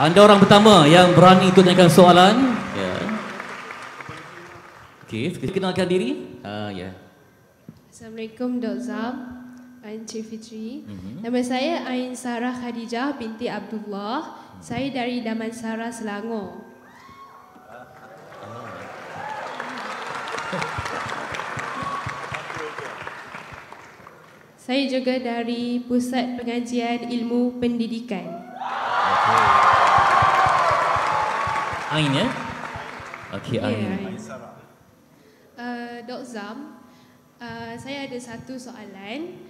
Anda orang pertama yang berani untuk tanyakan soalan. Ya. Okey, kenalkan diri. Ya. Assalamualaikum Dr. Zam. Ain Cik Fitri. Nama saya Ain Sarah Khadijah binti Abdullah. Saya dari Damansara, Selangor. Saya juga dari Pusat Pengajian Ilmu Pendidikan. Okey. Ain ya? Okey, Ain. Dr. Zam, saya ada satu soalan.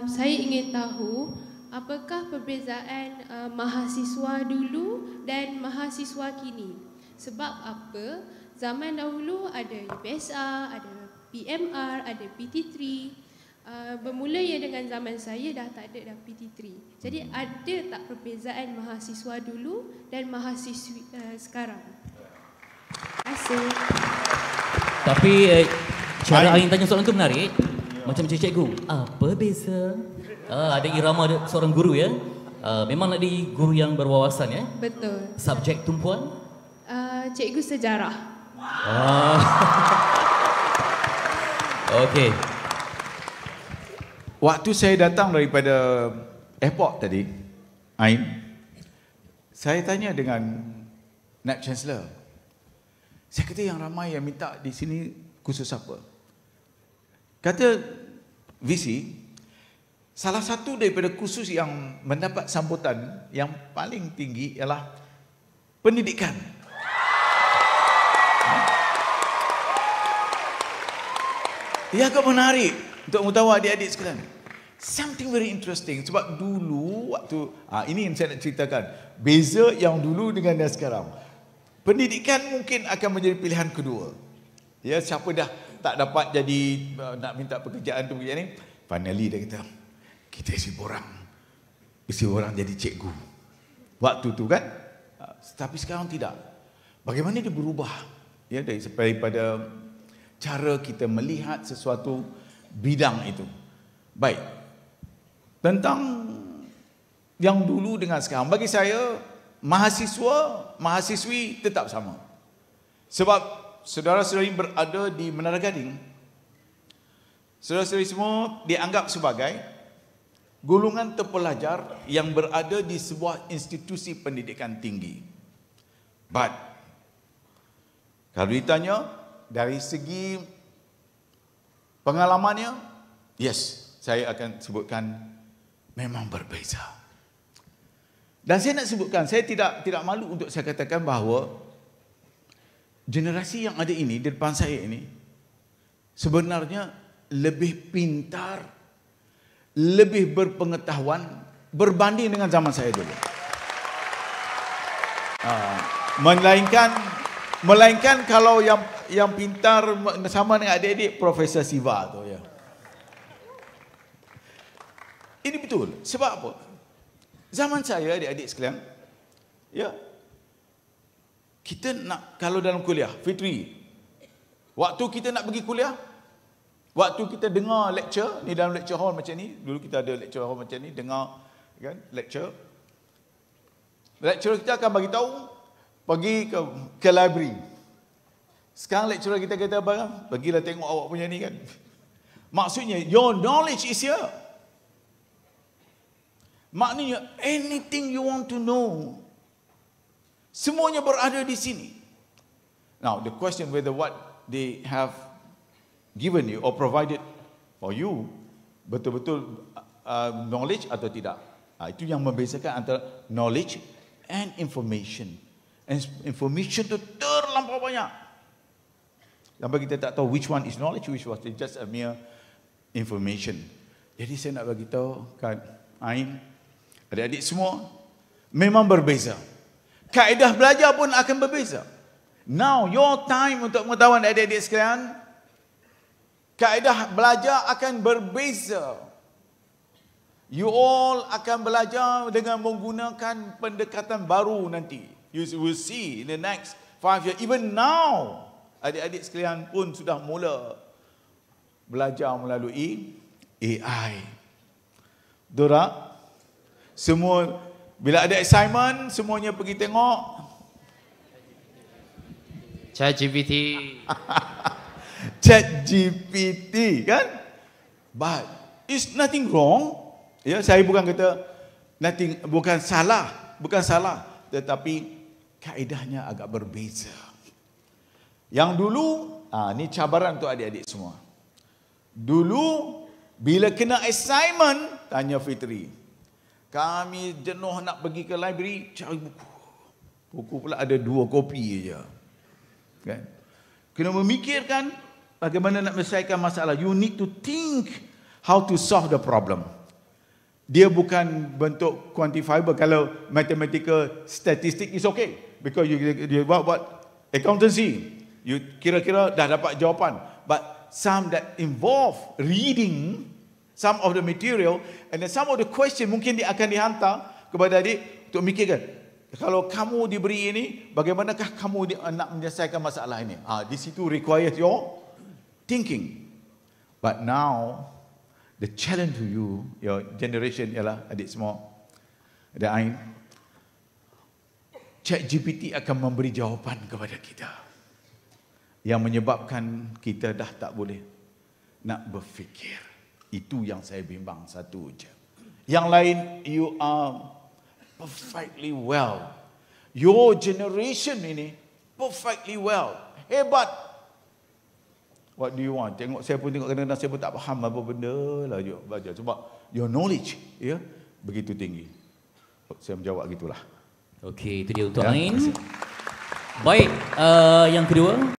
Saya ingin tahu apakah perbezaan mahasiswa dulu dan mahasiswa kini? Sebab apa? Zaman dahulu ada UPSR, ada PMR, ada PT3. Bermula ya dengan zaman saya dah tak ada dah PT3. Jadi ada tak perbezaan mahasiswa dulu dan mahasiswi sekarang? Terima kasih. Tapi cara Ain tanya soalan tu menarik. Macam cikgu, apa beza? Ada irama seorang guru ya. Memang nak di guru yang berwawasan ya. Betul. Subjek tumpuan? Cikgu sejarah. Okey. Waktu saya datang daripada airport tadi, Ain, saya tanya dengan Naib Chancellor. Saya kata yang ramai yang minta di sini khusus apa? Kata VC, salah satu daripada kursus yang mendapat sambutan yang paling tinggi ialah pendidikan. Ia agak menarik untuk mengetahui adik-adik sekalian. Something very interesting. Sebab dulu waktu, ini yang saya nak ceritakan. Beza yang dulu dengan yang sekarang. Pendidikan mungkin akan menjadi pilihan kedua. Ya, siapa dah tak dapat jadi nak minta pekerjaan tu begini, finally dia kata, kita isi borang jadi cikgu. Waktu tu kan, tapi sekarang tidak. Bagaimana dia berubah? Ya, daripada cara kita melihat sesuatu bidang itu. Baik. Tentang yang dulu dengan sekarang, bagi saya mahasiswi tetap sama. Sebab saudara-saudari berada di Menara Gading, saudara-saudari semua dianggap sebagai golongan terpelajar yang berada di sebuah institusi pendidikan tinggi. But kalau ditanya dari segi pengalamannya, yes, saya akan sebutkan memang berbeza. Dan saya nak sebutkan, saya tidak malu untuk saya katakan bahawa generasi yang ada ini, di depan saya ini, sebenarnya lebih pintar, lebih berpengetahuan berbanding dengan zaman saya dulu. Melainkan kalau yang pintar sama dengan adik-adik Profesor Siva tu ya. Ini betul. Sebab apa? Zaman saya adik-adik sekalian, ya, kita nak, kalau dalam kuliah, Fitri, waktu kita nak pergi kuliah, waktu kita dengar lecture, ni dalam lecture hall macam ni, dulu kita ada lecture hall macam ni, dengar kan, lecturer kita akan bagi tahu, pergi ke library. Sekarang lecturer kita kata apa? Pergilah tengok awak punya ni kan. Maksudnya, your knowledge is here. Maknanya, anything you want to know, semuanya berada di sini. Now, the question whether what they have given you or provided for you betul-betul knowledge atau tidak. Itu yang membezakan antara knowledge and information. And information itu terlampau banyak. Sampai kita tak tahu which one is knowledge, which was just a mere information. Jadi saya nak bagi tahu kan Ain, adik-adik semua memang berbeza. Kaedah belajar pun akan berbeza. Now, your time untuk pengetahuan adik-adik sekalian, kaedah belajar akan berbeza. You all akan belajar dengan menggunakan pendekatan baru nanti. You will see in the next 5 years. Even now, adik-adik sekalian pun sudah mula belajar melalui AI. Dora, Semua, bila ada assignment, semuanya pergi tengok. ChatGPT. ChatGPT, kan? But it's nothing wrong. Ya, saya bukan kata nothing, bukan salah, tetapi kaedahnya agak berbeza. Yang dulu, ni cabaran untuk adik-adik semua. Dulu bila kena assignment, tanya Fitri. Kami jenuh nak pergi ke library, cari buku. Buku pula ada 2 kopi je. Kan? Kena memikirkan bagaimana nak menyelesaikan masalah. You need to think how to solve the problem. Dia bukan bentuk quantifiable. Kalau mathematical statistic is okay. Because you buat accountancy. You kira-kira dah dapat jawapan. But some that involve reading some of the material and then some of the question mungkin dia akan dihantar kepada adik untuk mikirkan. Kalau kamu diberi ini, bagaimanakah kamu nak menyelesaikan masalah ini? Di situ requires your thinking. But now, the challenge to you, your generation ialah adik semua, ada Ain, ChatGPT akan memberi jawapan kepada kita. Yang menyebabkan kita dah tak boleh nak berfikir. Itu yang saya bimbang satu je. Yang lain, you are perfectly well. Your generation ini perfectly well. Hebat. What do you want? Tengok, saya pun tengok kadang-kadang saya pun tak faham apa benda lah belajar. Sebab your knowledge begitu tinggi. Saya menjawab gitulah. Okey, itu dia untuk Ain. Baik, yang kedua.